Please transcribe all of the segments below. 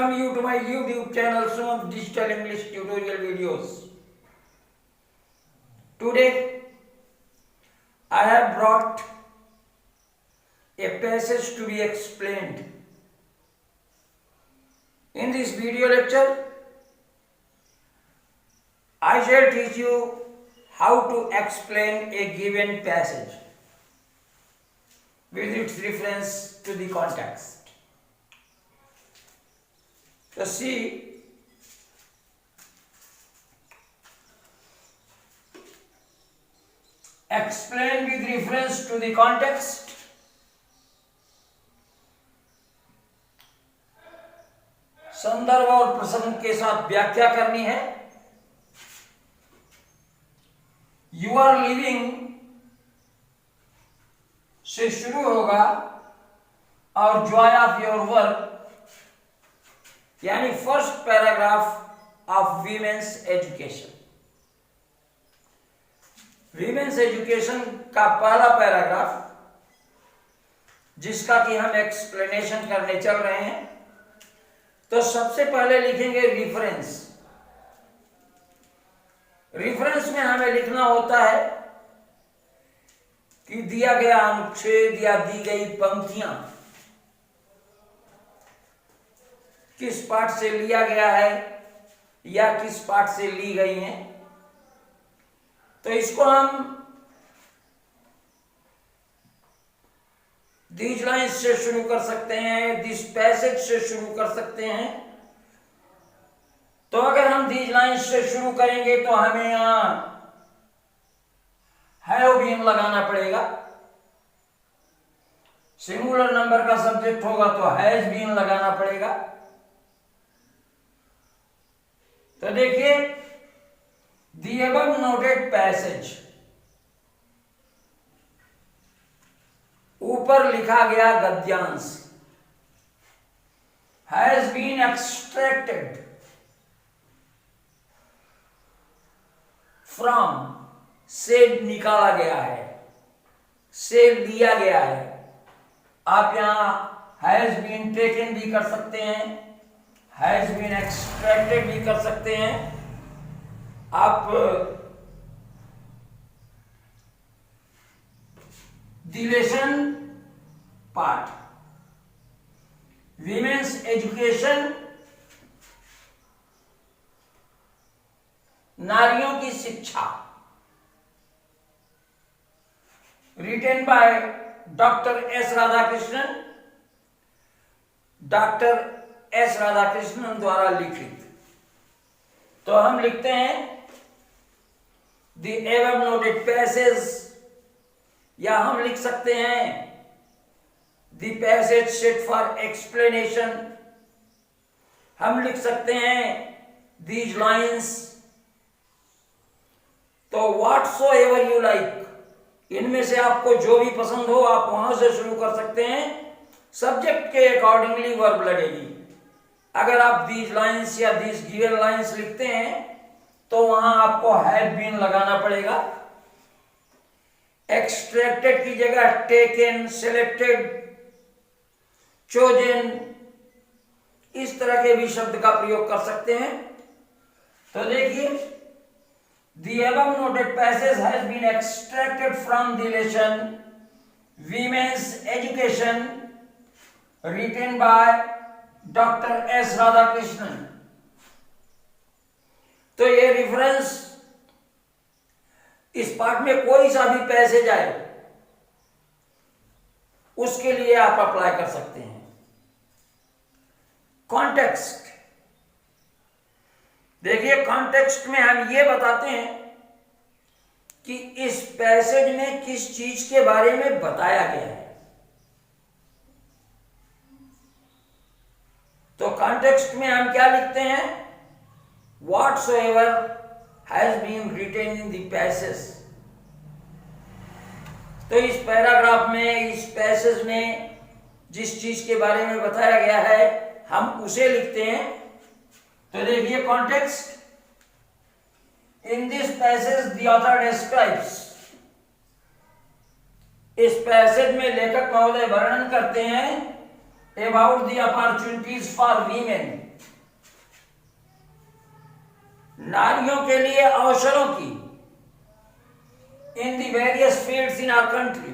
welcome you to my YouTube channel Sumant Digital English Tutorial Videos. Today I have brought a passage to be explained. In this video lecture, I shall teach you how to explain a given passage with its reference to the context. So see, explain with reference to the context. संदर्भ और प्रसंग के साथ व्याख्या करनी है. You are living से शुरू होगा और जॉय ऑफ योर वर्क यानी first paragraph of women's education. Women's education का पहला पैराग्राफ जिसका कि हम एक्सप्लेनेशन करने चल रहे हैं. तो सबसे पहले लिखेंगे रिफरेंस. रिफरेंस में हमें लिखना होता है कि दिया गया अनुच्छेद या दी गई पंक्तियां किस पाठ से लिया गया है या किस पाठ से ली गई हैं. तो इसको हम दीज लाइन्स से शुरू कर सकते हैं, दिस पैसेज से शुरू कर सकते हैं. तो अगर हम दीज लाइन्स से शुरू करेंगे तो हमें यहां हैव बीन लगाना पड़ेगा. सिंगुलर नंबर का सब्जेक्ट होगा तो हैज बीन लगाना पड़ेगा. तो देखिए, द अबव नोटेड पैसेज, ऊपर लिखा गया गद्यांश, हैज बीन एक्सट्रैक्टेड फ्रॉम, से निकाला गया है, से लिया गया है. आप यहां हैज बीन टेकन भी कर सकते हैं, हैज बीन एक्सट्रैक्टेड भी कर सकते हैं. आप डिलेशन पार्ट, वीमेंस एजुकेशन, नारियों की शिक्षा, retain by doctor S Radhakrishnan, doctor S Radhakrishnan द्वारा लिखित. तो हम लिखते हैं द एबव नोटेड पैसेज, या हम लिख सकते हैं the passage set for explanation. हम लिख सकते हैं दीज लाइन्स. तो व्हाटसोएवर यू लाइक, इनमें से आपको जो भी पसंद हो आप वहां से शुरू कर सकते हैं. सब्जेक्ट के अकॉर्डिंगली वर्ब लगेगी. अगर आप दीज लाइन्स या दीज गिवन लाइन्स लिखते हैं तो वहां आपको हैव बीन लगाना पड़ेगा. एक्सट्रैक्टेड की जगह टेकन, सेलेक्टेड, चोजन, इस तरह के भी शब्द का प्रयोग कर सकते हैं. तो देखिए, the above noted passage has been extracted from the lesson women's education written by doctor S Radhakrishnan. तो ये रिफरेंस, इस पार्ट में कोई सा भी पैसेज आए उसके लिए आप अप्लाई कर सकते हैं. कॉन्टेक्स्ट, देखिए कॉन्टेक्स्ट में हम ये बताते हैं कि इस पैसेज में किस चीज के बारे में बताया गया है. तो कॉन्टेक्स्ट में हम क्या लिखते हैं, whatsoever has been written in the passage. तो इस पैराग्राफ में, इस पैसेज में जिस चीज के बारे में बताया गया है हम उसे लिखते हैं. तो देखिए context, in this passage the author describes, इस पैसेज में लेखक महोदय वर्णन करते हैं about the opportunities for women, नारियों के लिए अवसरों की in the various fields in our country,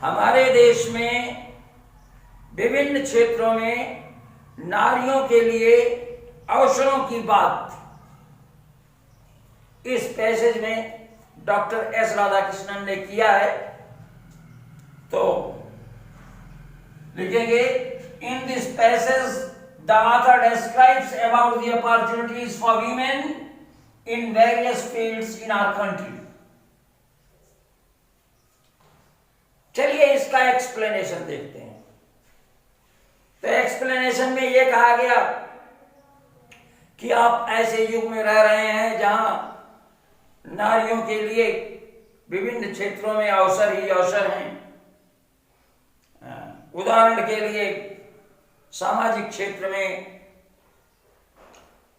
हमारे देश में विभिन्न क्षेत्रों में नारियों के लिए अवसरों की बात इस पैसेज में डॉक्टर एस राधाकृष्णन ने किया है। तो लिखेंगे, in this passage the author describes about the opportunities for women in various fields in our country. चलिए इसका एक्सप्लेनेशन देखते हैं। तो एक्सप्लेनेशन में यह कहा गया कि आप ऐसे युग में रह रहे हैं जहां नारियों के लिए विभिन्न क्षेत्रों में अवसर ही अवसर हैं। उदाहरण के लिए सामाजिक क्षेत्र में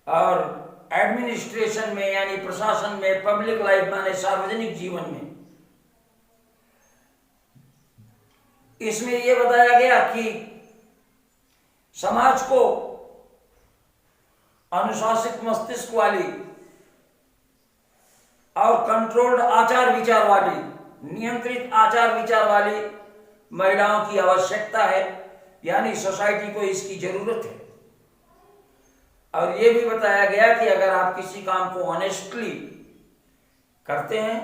और एडमिनिस्ट्रेशन में यानी प्रशासन में, पब्लिक लाइफ माने सार्वजनिक जीवन में। इसमें यह बताया गया कि समाज को अनुशासित मस्तिष्क वाली और कंट्रोल्ड आचार विचार वाली, नियंत्रित आचार विचार वाली महिलाओं की आवश्यकता है, यानी सोसाइटी को इसकी जरूरत है। और यह भी बताया गया कि अगर आप किसी काम को ऑनेस्टली करते हैं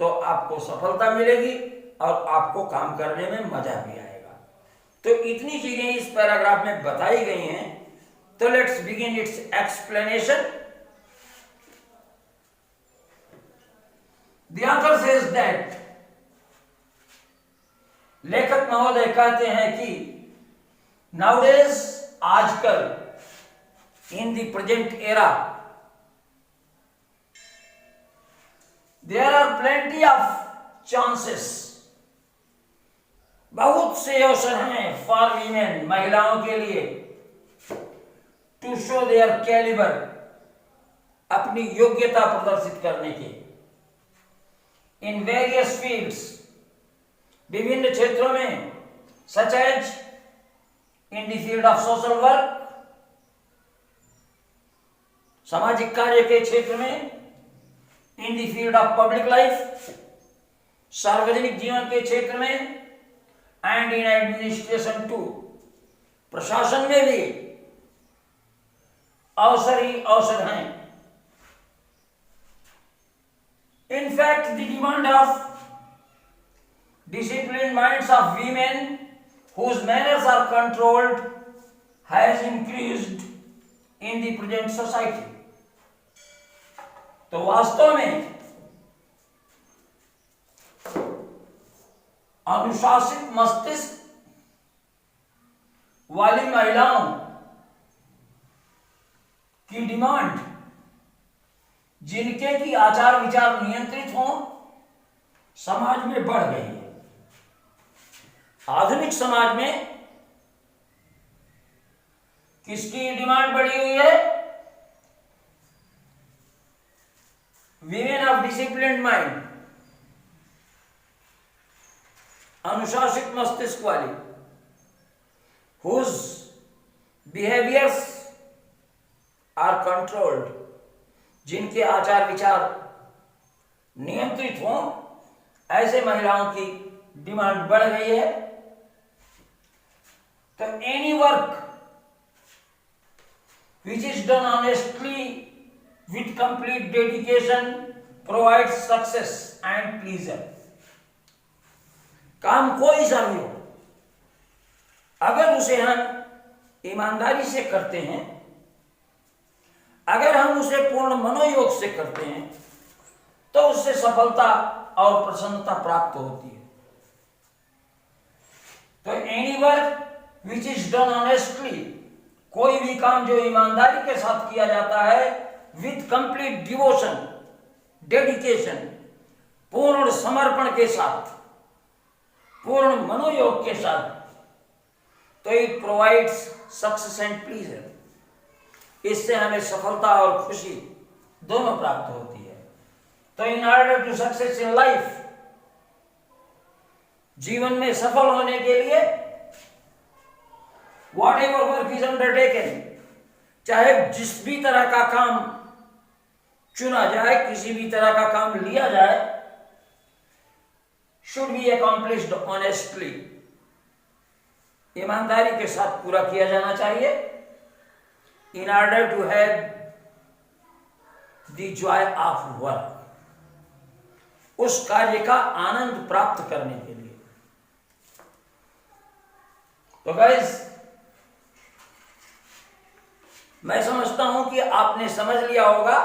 तो आपको सफलता मिलेगी और आपको काम करने में मजा भी आएगा। तो इतनी चीजें इस पैराग्राफ में बताई गई हैं। तो let's begin it's explanation. The author says that, लेखक महोदय कहते हैं कि nowadays, आजकल, in the present era, there are plenty of chances, बहुत से अवसर हैं for women, महिलाओं के लिए, to show their caliber, अपनी योग्यता प्रदर्शित करने के, in various fields, विभिन्न क्षेत्रों में, such as in the field of social work, सामाजिक कार्य के क्षेत्र में, in the field of public life, सार्वजनिक जीवन के क्षेत्र में, and in administration too, प्रशासन में भी अवसर ही अवसर हैं। In fact, the demand of disciplined minds of women whose manners are controlled has increased in the present society. तो वास्तव में अनुशासित मस्तिष्क वाली महिलाओं की डिमांड, जिनके की आचार विचार नियंत्रित हों, समाज में बढ़ गई है। आधुनिक समाज में किसकी डिमांड बढ़ी हुई है? विमेन ऑफ डिसिप्लिन्ड माइंड, अनुशासित मस्तिष्क वाली, हुज बिहेवियर्स आर कंट्रोल्ड, जिनके आचार विचार नियंत्रित हों, ऐसे महिलाओं की डिमांड बढ़ गई है। तो any work which is done honestly with complete dedication provides success and pleasure. काम कोई सा भी हो, अगर उसे हम ईमानदारी से करते हैं, अगर हम उसे पूर्ण मनोयोग से करते हैं, तो उससे सफलता और प्रसन्नता प्राप्त होती है। तो any work which is done honestly, कोई भी काम जो ईमानदारी के साथ किया जाता है, विथ कंप्लीट डिवोशन, डेडिकेशन, पूर्ण समर्पण के साथ, पूर्ण मनोयोग के साथ, तो it provides success and pleaser, इससे हमें सफलता और खुशी दोनों प्राप्त होती है। तो in order to success in life, जीवन में सफल होने के लिए whatever work is undertaken, चाहे जिस भी तरह का काम चुना जाए, किसी भी तरह का काम लिया जाए, should be accomplished honestly, ईमानदारी के साथ पूरा किया जाना चाहिए, in order to have the joy of work, उस कार्य का आनंद प्राप्त करने के लिए। तो गाइस, मैं समझता हूं कि आपने समझ लिया होगा।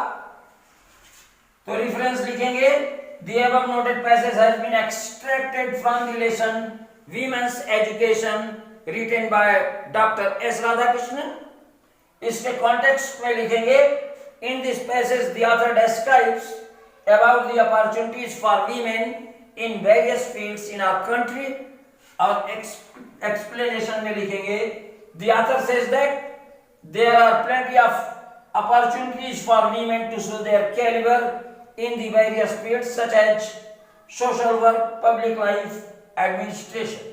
तो रेफरेंस लिखेंगे, the above noted passage has been extracted from the lesson Women's Education written by Dr. S. Radhakrishnan। इसके कॉन्टेक्स्ट में लिखेंगे, in this passage the author describes about the opportunities for women in various fields in our country। और explanation में लिखेंगे, the author says that there are plenty of opportunities for women to show their caliber in the various fields such as social work, public life, administration।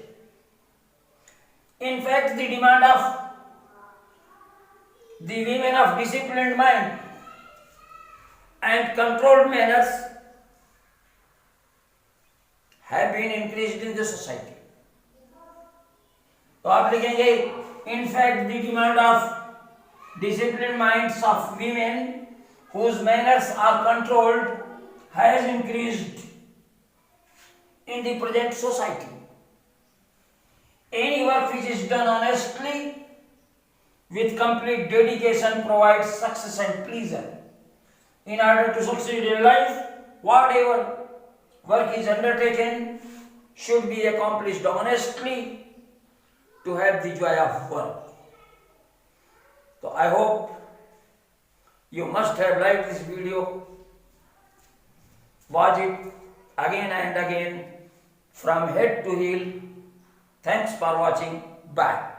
In fact, the demand of the women of disciplined mind and controlled manners have been increased in the society। तो आप लिखेंगे, in fact the demand of disciplined minds of women whose manners are controlled has increased in the present society। Any work which is done honestly with complete dedication provides success and pleasure। In order to succeed in life, whatever work is undertaken should be accomplished honestly to have the joy of work। So I hope you must have liked this video. Watch it again and again from head to heel. Thanks for watching. Bye.